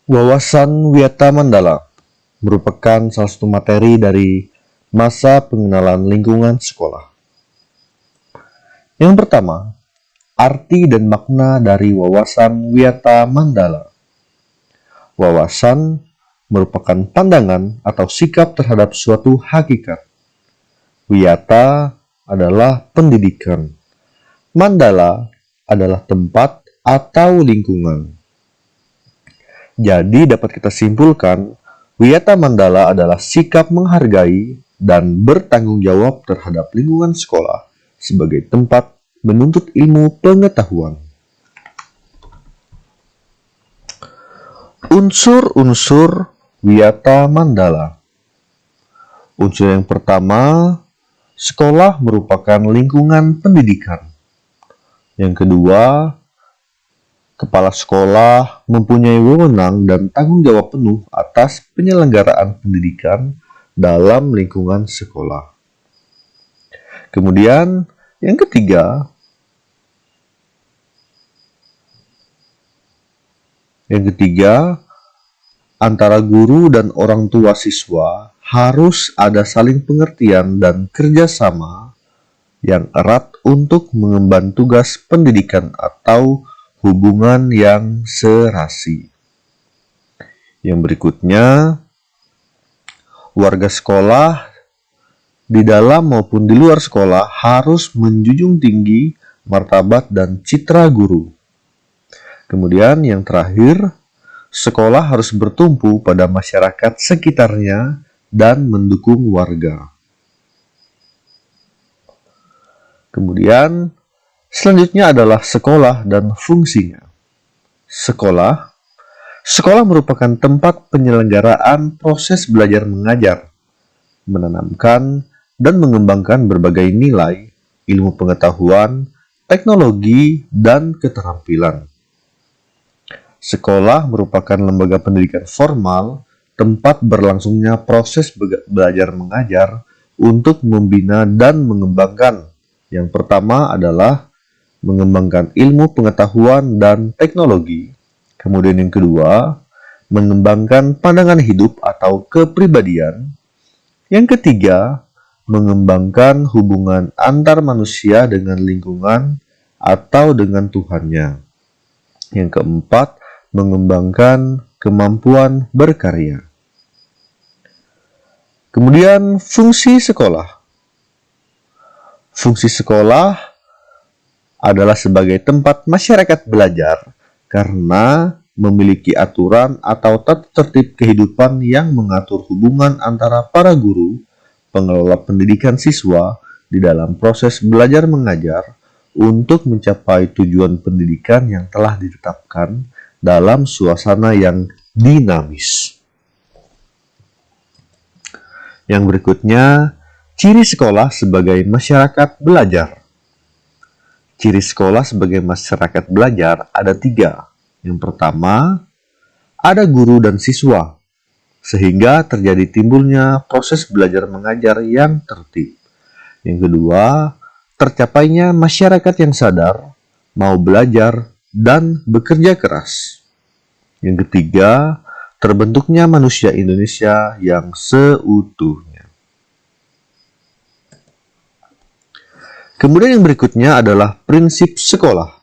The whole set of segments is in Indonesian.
Wawasan Wiyata Mandala merupakan salah satu materi dari masa pengenalan lingkungan sekolah. Yang pertama, arti dan makna dari wawasan Wiyata Mandala. Wawasan merupakan pandangan atau sikap terhadap suatu hakikat. Wiyata adalah pendidikan. Mandala adalah tempat atau lingkungan. Jadi dapat kita simpulkan, Wiyata Mandala adalah sikap menghargai dan bertanggung jawab terhadap lingkungan sekolah sebagai tempat menuntut ilmu pengetahuan. Unsur-unsur Wiyata Mandala. Unsur yang pertama, sekolah merupakan lingkungan pendidikan. Yang kedua, kepala sekolah mempunyai wewenang dan tanggung jawab penuh atas penyelenggaraan pendidikan dalam lingkungan sekolah. Kemudian, yang ketiga, antara guru dan orang tua siswa harus ada saling pengertian dan kerjasama yang erat untuk mengemban tugas pendidikan atau hubungan yang serasi. Yang berikutnya, warga sekolah di dalam maupun di luar sekolah harus menjunjung tinggi martabat dan citra guru. Kemudian yang terakhir, sekolah harus bertumpu pada masyarakat sekitarnya dan mendukung warga. Kemudian selanjutnya adalah sekolah dan fungsinya. Sekolah merupakan tempat penyelenggaraan proses belajar mengajar, menanamkan dan mengembangkan berbagai nilai, ilmu pengetahuan, teknologi, dan keterampilan. Sekolah merupakan lembaga pendidikan formal, tempat berlangsungnya proses belajar mengajar untuk membina dan mengembangkan. Yang pertama adalah mengembangkan ilmu pengetahuan dan teknologi. Kemudian yang kedua, mengembangkan pandangan hidup atau kepribadian. Yang ketiga, mengembangkan hubungan antar manusia dengan lingkungan atau dengan Tuhannya. Yang keempat, mengembangkan kemampuan berkarya. Kemudian fungsi sekolah. Fungsi sekolah adalah sebagai tempat masyarakat belajar karena memiliki aturan atau tata tertib kehidupan yang mengatur hubungan antara para guru, pengelola pendidikan siswa di dalam proses belajar mengajar untuk mencapai tujuan pendidikan yang telah ditetapkan dalam suasana yang dinamis. Yang berikutnya, ciri sekolah sebagai masyarakat belajar. Ciri sekolah sebagai masyarakat belajar ada 3. Yang pertama, ada guru dan siswa, sehingga terjadi timbulnya proses belajar mengajar yang tertib. Yang kedua, tercapainya masyarakat yang sadar, mau belajar, dan bekerja keras. Yang ketiga, terbentuknya manusia Indonesia yang seutuhnya. Kemudian yang berikutnya adalah prinsip sekolah.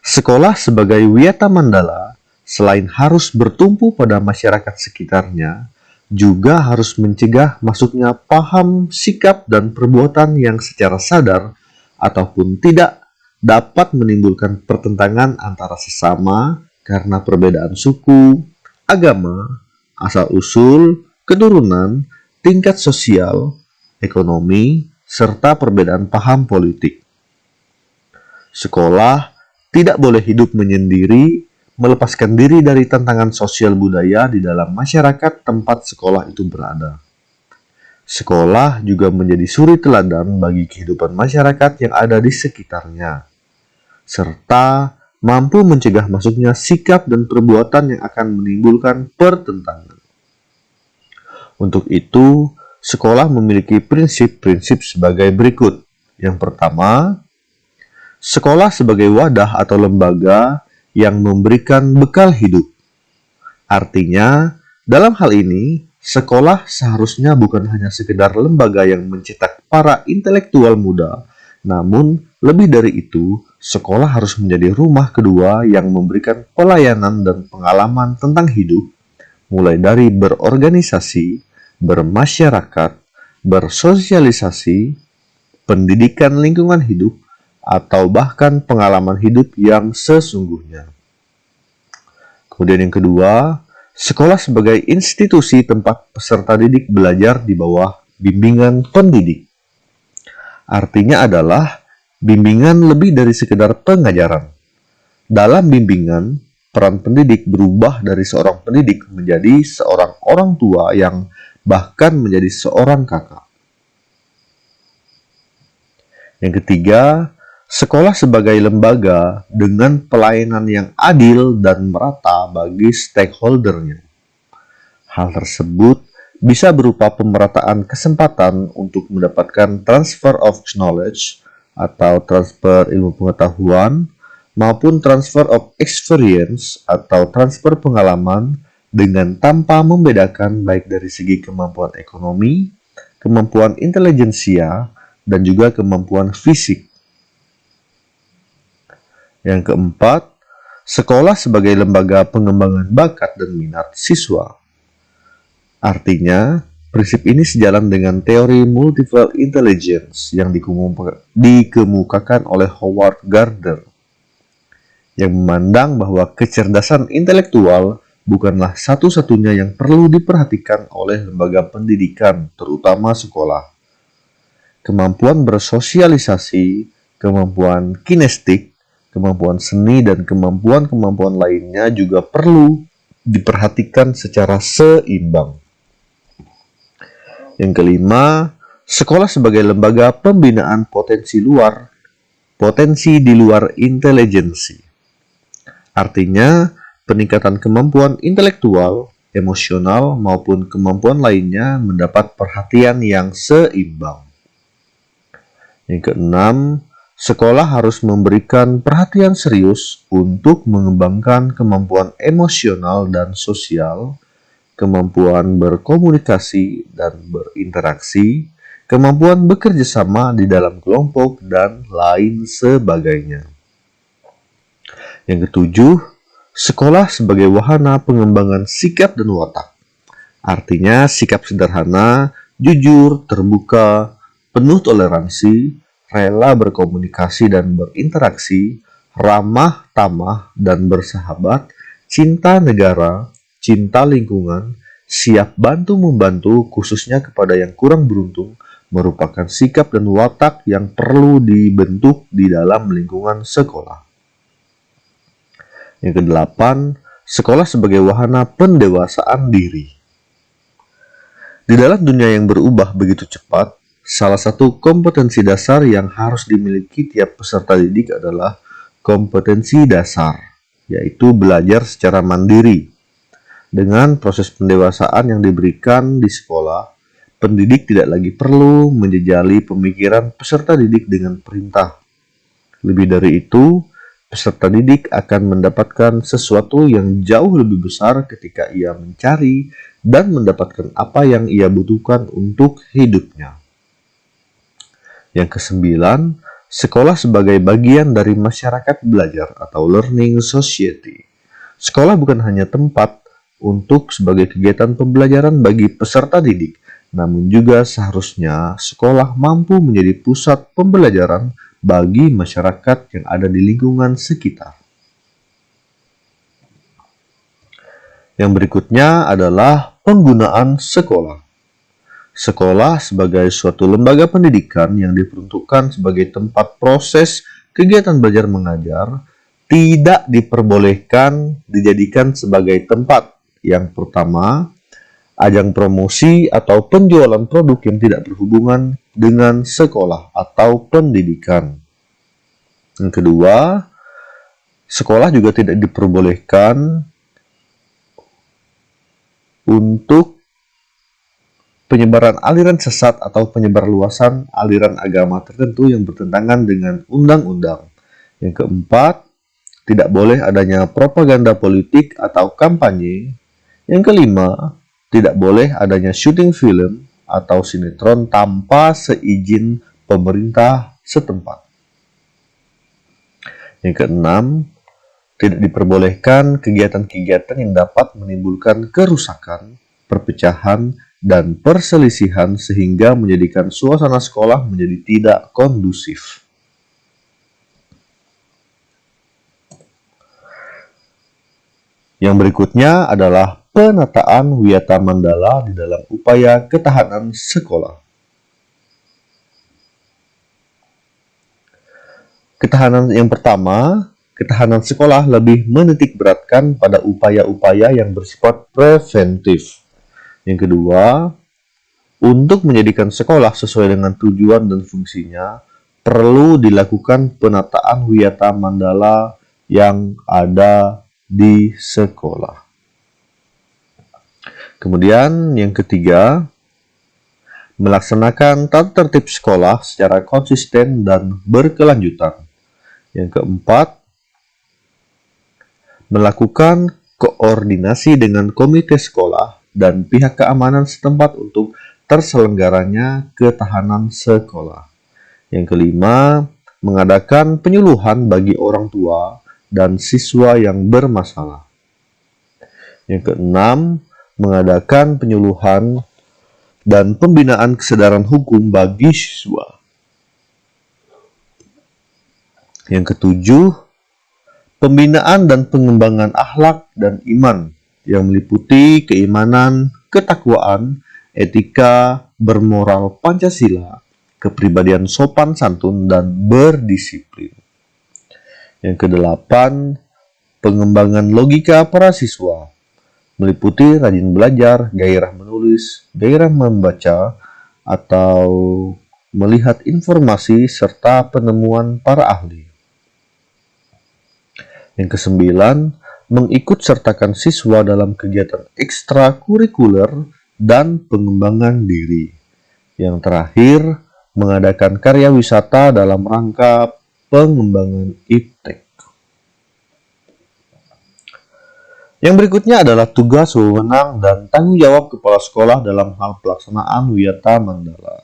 Sekolah sebagai Wiyata Mandala selain harus bertumpu pada masyarakat sekitarnya, juga harus mencegah masuknya paham, sikap, dan perbuatan yang secara sadar ataupun tidak dapat menimbulkan pertentangan antara sesama karena perbedaan suku, agama, asal-usul, keturunan, tingkat sosial, ekonomi, serta perbedaan paham politik. Sekolah tidak boleh hidup menyendiri, melepaskan diri dari tantangan sosial budaya di dalam masyarakat tempat sekolah itu berada. Sekolah juga menjadi suri teladan bagi kehidupan masyarakat yang ada di sekitarnya, serta mampu mencegah masuknya sikap dan perbuatan yang akan menimbulkan pertentangan. Untuk itu, sekolah memiliki prinsip-prinsip sebagai berikut. Yang pertama, sekolah sebagai wadah atau lembaga yang memberikan bekal hidup. Artinya, dalam hal ini, sekolah seharusnya bukan hanya sekedar lembaga yang mencetak para intelektual muda, namun lebih dari itu, sekolah harus menjadi rumah kedua yang memberikan pelayanan dan pengalaman tentang hidup, mulai dari berorganisasi, bermasyarakat, bersosialisasi, pendidikan lingkungan hidup, atau bahkan pengalaman hidup yang sesungguhnya. Kemudian yang kedua, sekolah sebagai institusi tempat peserta didik belajar di bawah bimbingan pendidik. Artinya adalah bimbingan lebih dari sekedar pengajaran. Dalam bimbingan, peran pendidik berubah dari seorang pendidik menjadi seorang orang tua yang bahkan menjadi seorang kakak. Yang ketiga, sekolah sebagai lembaga dengan pelayanan yang adil dan merata bagi stakeholder-nya. Hal tersebut bisa berupa pemerataan kesempatan untuk mendapatkan transfer of knowledge atau transfer ilmu pengetahuan, maupun transfer of experience atau transfer pengalaman dengan tanpa membedakan baik dari segi kemampuan ekonomi, kemampuan intelijensia, dan juga kemampuan fisik. Yang keempat, sekolah sebagai lembaga pengembangan bakat dan minat siswa. Artinya, prinsip ini sejalan dengan teori multiple intelligence yang dikemukakan oleh Howard Gardner, yang memandang bahwa kecerdasan intelektual bukanlah satu-satunya yang perlu diperhatikan oleh lembaga pendidikan, terutama sekolah. Kemampuan bersosialisasi, kemampuan kinestik, kemampuan seni, dan kemampuan-kemampuan lainnya juga perlu diperhatikan secara seimbang. Yang kelima, sekolah sebagai lembaga pembinaan potensi di luar intelijensi. Artinya, peningkatan kemampuan intelektual, emosional, maupun kemampuan lainnya mendapat perhatian yang seimbang. Yang keenam, sekolah harus memberikan perhatian serius untuk mengembangkan kemampuan emosional dan sosial, kemampuan berkomunikasi dan berinteraksi, kemampuan bekerja sama di dalam kelompok, dan lain sebagainya. Yang ketujuh, sekolah sebagai wahana pengembangan sikap dan watak. Artinya sikap sederhana, jujur, terbuka, penuh toleransi, rela berkomunikasi dan berinteraksi, ramah, tamah, dan bersahabat, cinta negara, cinta lingkungan, siap bantu-membantu khususnya kepada yang kurang beruntung, merupakan sikap dan watak yang perlu dibentuk di dalam lingkungan sekolah. Yang kedelapan, sekolah sebagai wahana pendewasaan diri. Di dalam dunia yang berubah begitu cepat, salah satu kompetensi dasar yang harus dimiliki tiap peserta didik adalah kompetensi dasar, yaitu belajar secara mandiri. Dengan proses pendewasaan yang diberikan di sekolah, pendidik tidak lagi perlu menjejali pemikiran peserta didik dengan perintah. Lebih dari itu, peserta didik akan mendapatkan sesuatu yang jauh lebih besar ketika ia mencari dan mendapatkan apa yang ia butuhkan untuk hidupnya. Yang kesembilan, sekolah sebagai bagian dari masyarakat belajar atau learning society. Sekolah bukan hanya tempat untuk sebagai kegiatan pembelajaran bagi peserta didik, namun juga seharusnya sekolah mampu menjadi pusat pembelajaran bagi masyarakat yang ada di lingkungan sekitar. Yang berikutnya adalah penggunaan sekolah. Sekolah sebagai suatu lembaga pendidikan yang diperuntukkan sebagai tempat proses kegiatan belajar mengajar tidak diperbolehkan dijadikan sebagai tempat yang pertama, ajang promosi atau penjualan produk yang tidak berhubungan dengan sekolah atau pendidikan. Yang kedua, sekolah juga tidak diperbolehkan untuk penyebaran aliran sesat atau penyebarluasan aliran agama tertentu yang bertentangan dengan undang-undang. Yang keempat, tidak boleh adanya propaganda politik atau kampanye Yang kelima, tidak boleh adanya syuting film atau sinetron tanpa seizin pemerintah setempat. Yang keenam, tidak diperbolehkan kegiatan-kegiatan yang dapat menimbulkan kerusakan, perpecahan, dan perselisihan sehingga menjadikan suasana sekolah menjadi tidak kondusif. Yang berikutnya adalah penataan Wiyata Mandala di dalam upaya ketahanan sekolah. Ketahanan yang pertama, ketahanan sekolah lebih menitik beratkan pada upaya-upaya yang bersifat preventif. Yang kedua, untuk menjadikan sekolah sesuai dengan tujuan dan fungsinya, perlu dilakukan penataan Wiyata Mandala yang ada di sekolah. Kemudian yang ketiga, melaksanakan tata tertib sekolah secara konsisten dan berkelanjutan. Yang keempat, melakukan koordinasi dengan komite sekolah dan pihak keamanan setempat untuk terselenggaranya ketahanan sekolah. Yang kelima, mengadakan penyuluhan bagi orang tua dan siswa yang bermasalah. Yang keenam, mengadakan penyuluhan dan pembinaan kesadaran hukum bagi siswa. Yang ketujuh, pembinaan dan pengembangan akhlak dan iman yang meliputi keimanan, ketakwaan, etika, bermoral Pancasila, kepribadian sopan santun, dan berdisiplin. Yang kedelapan, pengembangan logika para siswa, meliputi rajin belajar, gairah menulis, gairah membaca, atau melihat informasi serta penemuan para ahli. Yang kesembilan, mengikut sertakan siswa dalam kegiatan ekstrakurikuler dan pengembangan diri. Yang terakhir, mengadakan karya wisata dalam rangka pengembangan iptek. Yang berikutnya adalah tugas, wewenang, dan tanggung jawab kepala sekolah dalam hal pelaksanaan Wiyata Mandala.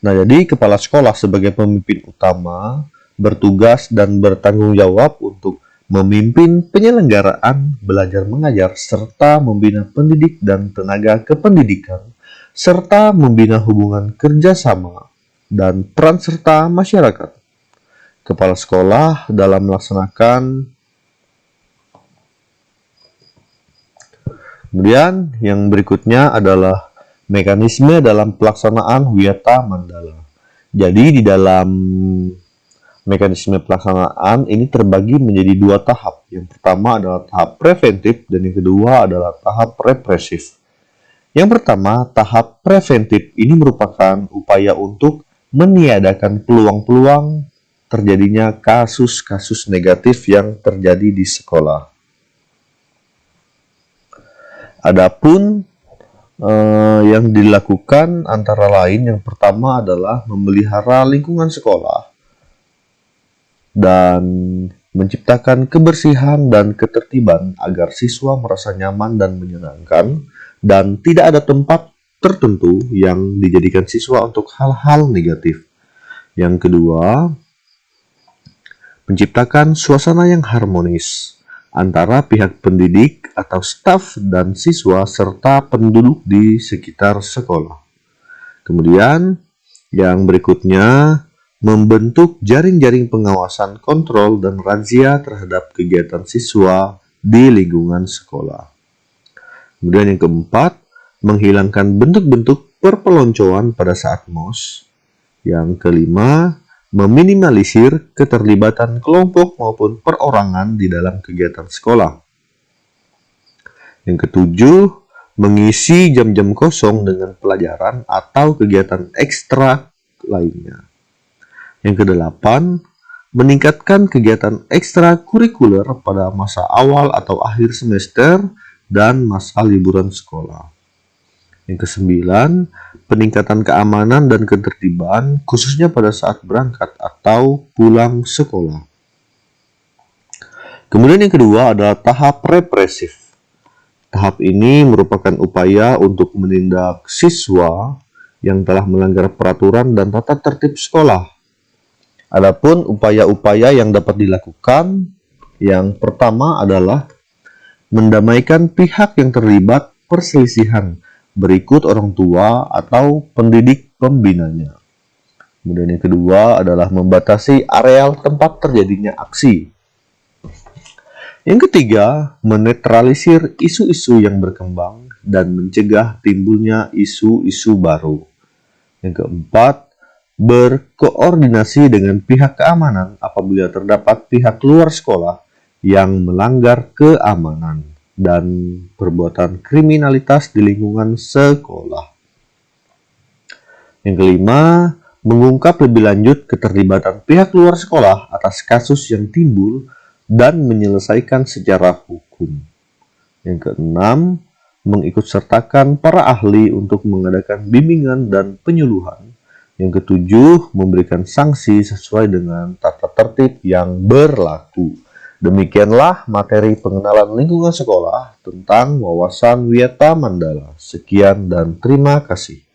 Nah, jadi kepala sekolah sebagai pemimpin utama bertugas dan bertanggung jawab untuk memimpin penyelenggaraan belajar mengajar serta membina pendidik dan tenaga kependidikan serta membina hubungan kerjasama dan peran serta masyarakat. Kepala sekolah dalam melaksanakan. Kemudian yang berikutnya adalah mekanisme dalam pelaksanaan Wiyata Mandala. Jadi di dalam mekanisme pelaksanaan ini terbagi menjadi dua tahap. Yang pertama adalah tahap preventif dan yang kedua adalah tahap represif. Yang pertama, tahap preventif ini merupakan upaya untuk meniadakan peluang-peluang terjadinya kasus-kasus negatif yang terjadi di sekolah. Adapun yang dilakukan antara lain yang pertama adalah memelihara lingkungan sekolah dan menciptakan kebersihan dan ketertiban agar siswa merasa nyaman dan menyenangkan dan tidak ada tempat tertentu yang dijadikan siswa untuk hal-hal negatif. Yang kedua, menciptakan suasana yang harmonis antara pihak pendidik atau staf dan siswa serta penduduk di sekitar sekolah. Kemudian, yang berikutnya, membentuk jaring-jaring pengawasan, kontrol, dan razia terhadap kegiatan siswa di lingkungan sekolah. Kemudian yang keempat, menghilangkan bentuk-bentuk perpeloncoan pada saat MOS. Yang kelima, meminimalisir keterlibatan kelompok maupun perorangan di dalam kegiatan sekolah. Yang ketujuh, mengisi jam-jam kosong dengan pelajaran atau kegiatan ekstra lainnya. Yang kedelapan, meningkatkan kegiatan ekstrakurikuler pada masa awal atau akhir semester dan masa liburan sekolah. Yang kesembilan, peningkatan keamanan dan ketertiban khususnya pada saat berangkat atau pulang sekolah. Kemudian yang kedua adalah tahap represif. Tahap ini merupakan upaya untuk menindak siswa yang telah melanggar peraturan dan tata tertib sekolah. Adapun upaya-upaya yang dapat dilakukan, yang pertama adalah mendamaikan pihak yang terlibat perselisihan berikut orang tua atau pendidik pembinanya. Kemudian yang kedua adalah membatasi areal tempat terjadinya aksi. Yang ketiga, menetralisir isu-isu yang berkembang dan mencegah timbulnya isu-isu baru. Yang keempat, berkoordinasi dengan pihak keamanan apabila terdapat pihak luar sekolah yang melanggar keamanan dan perbuatan kriminalitas di lingkungan sekolah. Yang kelima, mengungkap lebih lanjut keterlibatan pihak luar sekolah atas kasus yang timbul dan menyelesaikan secara hukum. Yang keenam, mengikutsertakan para ahli untuk mengadakan bimbingan dan penyuluhan. Yang ketujuh, memberikan sanksi sesuai dengan tata tertib yang berlaku. Demikianlah materi pengenalan lingkungan sekolah tentang wawasan Wiyata Mandala. Sekian dan terima kasih.